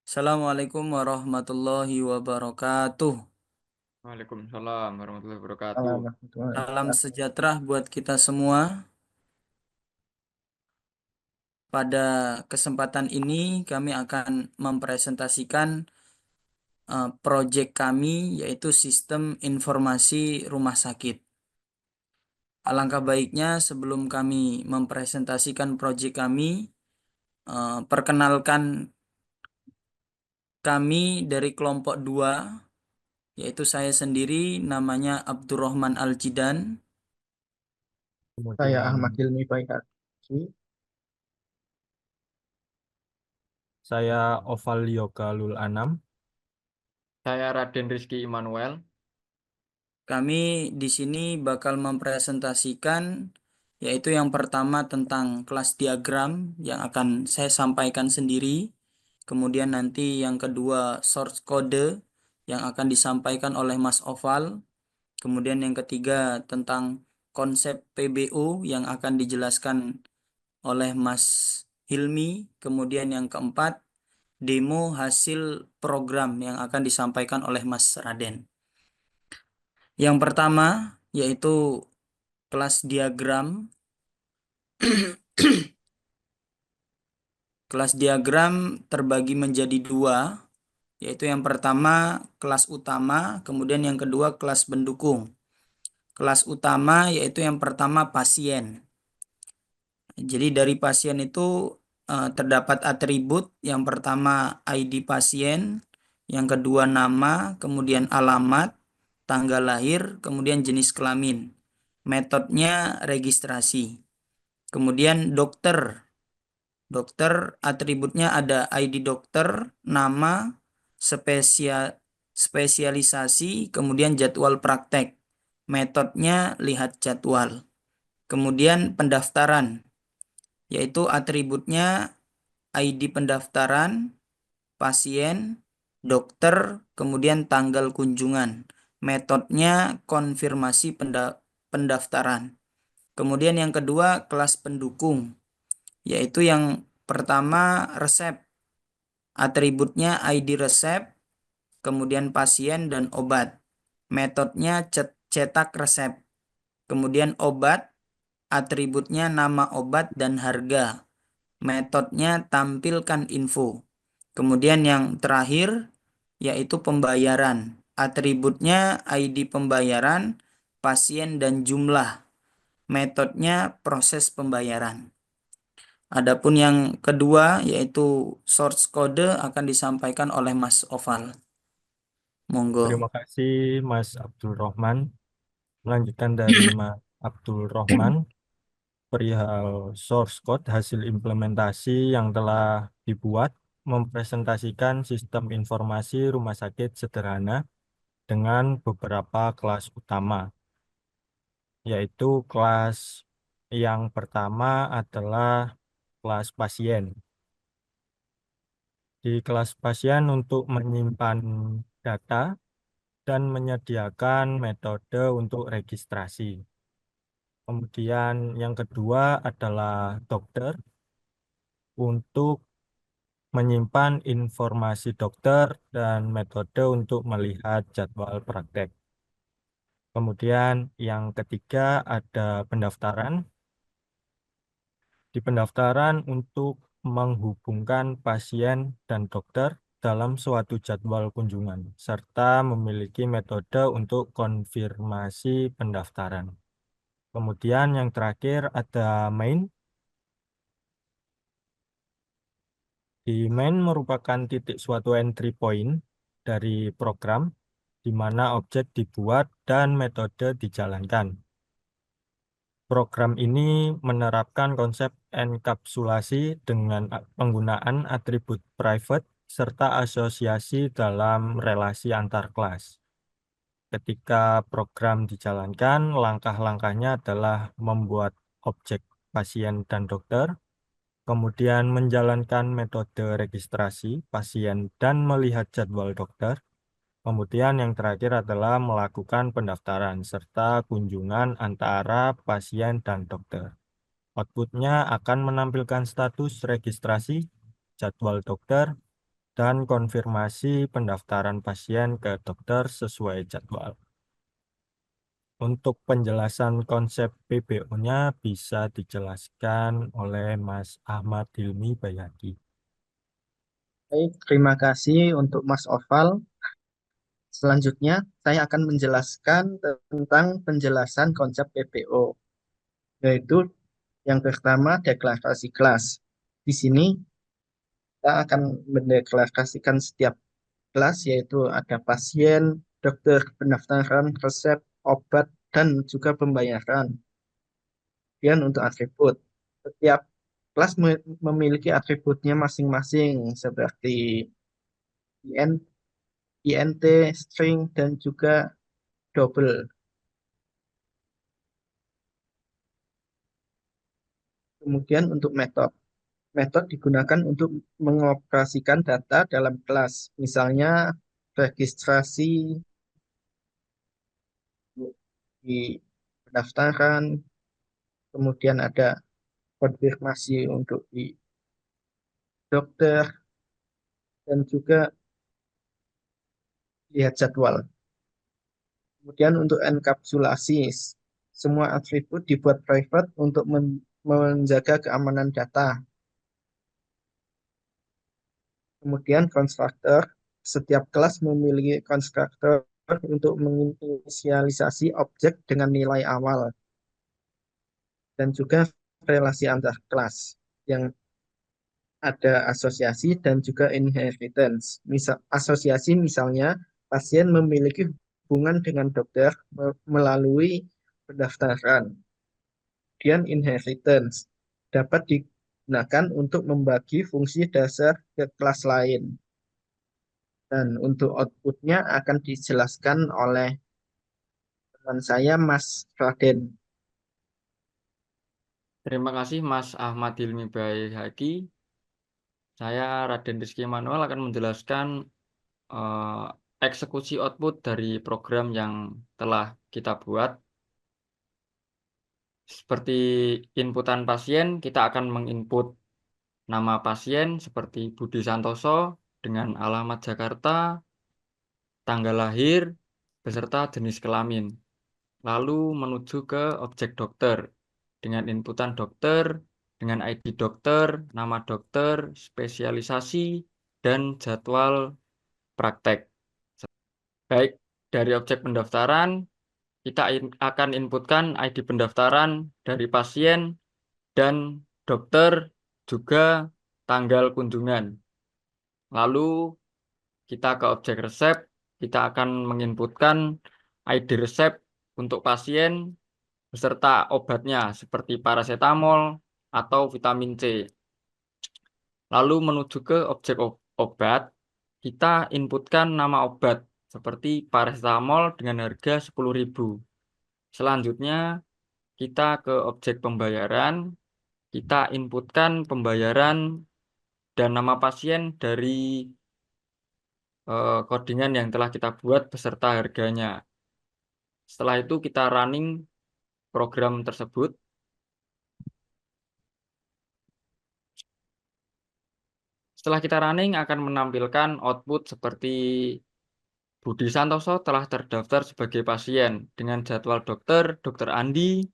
Assalamualaikum warahmatullahi wabarakatuh. Waalaikumsalam warahmatullahi wabarakatuh. Salam warahmatullahi Salam wabarakatuh. sejahtera buat kita semua. Pada kesempatan ini kami akan mempresentasikan proyek kami yaitu sistem informasi rumah sakit. Alangkah baiknya sebelum kami mempresentasikan proyek kami, perkenalkan kami dari kelompok 2 yaitu saya sendiri namanya Abdurrahman Al-Jidan. Saya Kemudian Ahmad Hilmi Baikaki. saya Oval Yoga Lul Anam. Saya Raden Rizky Immanuel. Kami di sini bakal mempresentasikan yaitu yang pertama tentang kelas diagram yang akan saya sampaikan sendiri. Kemudian nanti yang kedua source code yang akan disampaikan oleh Mas Oval. Kemudian yang ketiga tentang konsep PBU yang akan dijelaskan oleh Mas Hilmi. Kemudian yang keempat demo hasil program yang akan disampaikan oleh Mas Raden. Yang pertama yaitu kelas diagram. Kelas diagram terbagi menjadi dua, yaitu yang pertama kelas utama, kemudian yang kedua kelas pendukung. Kelas utama yaitu yang pertama pasien. Jadi dari pasien itu terdapat atribut, yang pertama ID pasien, yang kedua nama, kemudian alamat, tanggal lahir, kemudian jenis kelamin. Metodenya registrasi. Kemudian dokter. Dokter atributnya ada ID dokter, nama, spesialisasi, kemudian jadwal praktek. Metodenya lihat jadwal. Kemudian pendaftaran, yaitu atributnya ID pendaftaran, pasien, dokter, kemudian tanggal kunjungan. Metodenya konfirmasi pendaftaran. Kemudian yang kedua kelas pendukung, yaitu yang pertama resep. Atributnya ID resep, kemudian pasien dan obat. Metodenya cetak resep. Kemudian obat, atributnya nama obat dan harga. Metodenya tampilkan info. Kemudian yang terakhir yaitu pembayaran. Atributnya ID pembayaran, pasien dan jumlah. Metodenya proses pembayaran. Adapun yang kedua yaitu source code akan disampaikan oleh Mas Oval. Monggo. Terima kasih Mas Abdul Rohman. Melanjutkan dari Mas Abdul Rohman perihal source code hasil implementasi yang telah dibuat mempresentasikan sistem informasi rumah sakit sederhana dengan beberapa kelas utama, yaitu kelas yang pertama adalah kelas pasien. Di kelas pasien untuk menyimpan data dan menyediakan metode untuk registrasi. Kemudian yang kedua adalah dokter untuk menyimpan informasi dokter dan metode untuk melihat jadwal praktek. Kemudian yang ketiga ada pendaftaran. Di pendaftaran untuk menghubungkan pasien dan dokter dalam suatu jadwal kunjungan, serta memiliki metode untuk konfirmasi pendaftaran. Kemudian yang terakhir ada main. Di main merupakan titik suatu entry point dari program, di mana objek dibuat dan metode dijalankan. Program ini menerapkan konsep enkapsulasi dengan penggunaan atribut private serta asosiasi dalam relasi antar kelas. Ketika program dijalankan, langkah-langkahnya adalah membuat objek pasien dan dokter, kemudian menjalankan metode registrasi pasien dan melihat jadwal dokter. Kemudian yang terakhir adalah melakukan pendaftaran serta kunjungan antara pasien dan dokter. Outputnya akan menampilkan status registrasi, jadwal dokter, dan konfirmasi pendaftaran pasien ke dokter sesuai jadwal. Untuk penjelasan konsep PBO-nya bisa dijelaskan oleh Mas Ahmad Hilmi Bayaki. Baik, terima kasih untuk Mas Oval. Selanjutnya, saya akan menjelaskan tentang penjelasan konsep PPO, yaitu yang pertama deklarasi kelas. Di sini kita akan mendeklarasikan setiap kelas, yaitu ada pasien, dokter, pendaftaran, resep, obat, dan juga pembayaran. Kemudian untuk atribut, setiap kelas memiliki atributnya masing-masing seperti IN, INT, string, dan juga double. Kemudian untuk metode. Metode digunakan untuk mengoperasikan data dalam kelas. Misalnya registrasi di pendaftaran, kemudian ada konfirmasi untuk di dokter, dan juga lihat jadwal. Kemudian untuk enkapsulasi, semua atribut dibuat private untuk menjaga keamanan data. Kemudian konstruktor, setiap kelas memiliki konstruktor untuk menginisialisasi objek dengan nilai awal. Dan juga relasi antar kelas yang ada asosiasi dan juga inheritance. Asosiasi misalnya pasien memiliki hubungan dengan dokter melalui pendaftaran. Kemudian inheritance dapat digunakan untuk membagi fungsi dasar ke kelas lain. Dan untuk outputnya akan dijelaskan oleh teman saya, Mas Raden. Terima kasih Mas Ahmad Hilmi Bayhaqi. Saya Raden Rizky Manuel akan menjelaskan eh, eksekusi output dari program yang telah kita buat. Seperti inputan pasien, kita akan menginput nama pasien seperti Budi Santoso dengan alamat Jakarta, tanggal lahir, beserta jenis kelamin. Lalu menuju ke objek dokter dengan inputan dokter, dengan ID dokter, nama dokter, spesialisasi, dan jadwal praktek. Baik, dari objek pendaftaran, kita akan inputkan ID pendaftaran dari pasien dan dokter, juga tanggal kunjungan. Lalu kita ke objek resep, kita akan menginputkan ID resep untuk pasien beserta obatnya seperti paracetamol atau vitamin C. Lalu menuju ke objek obat, kita inputkan nama obat seperti paracetamol dengan harga 10.000. Selanjutnya kita ke objek pembayaran, kita inputkan pembayaran dan nama pasien dari codingan yang telah kita buat beserta harganya. Setelah itu kita running program tersebut. Setelah kita running akan menampilkan output seperti Budi Santoso telah terdaftar sebagai pasien dengan jadwal dokter, Dokter Andi,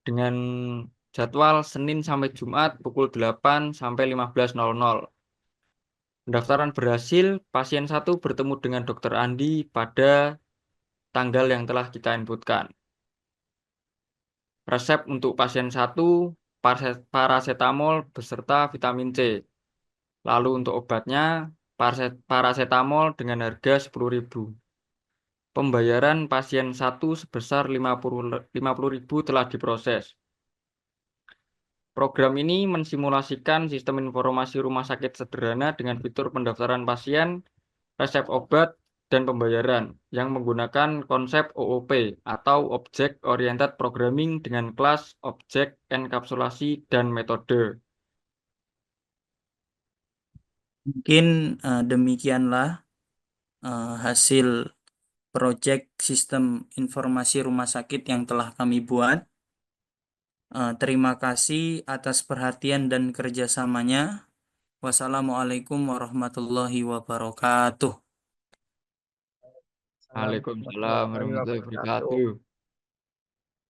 dengan jadwal Senin sampai Jumat pukul 8 sampai 15.00. Pendaftaran berhasil, pasien 1 bertemu dengan Dokter Andi pada tanggal yang telah kita inputkan. Resep untuk pasien 1, paracetamol beserta vitamin C. Lalu untuk obatnya, paracetamol dengan harga 10.000. Pembayaran pasien 1 sebesar 50.000 telah diproses. Program ini mensimulasikan sistem informasi rumah sakit sederhana dengan fitur pendaftaran pasien, resep obat, dan pembayaran yang menggunakan konsep OOP atau Object Oriented Programming dengan kelas, objek, enkapsulasi, dan metode. Mungkin demikianlah hasil proyek sistem informasi rumah sakit yang telah kami buat. Terima kasih atas perhatian dan kerjasamanya. Wassalamualaikum warahmatullahi wabarakatuh. Assalamualaikum Waalaikumsalam warahmatullahi warahmatullahi wabarakatuh. wabarakatuh.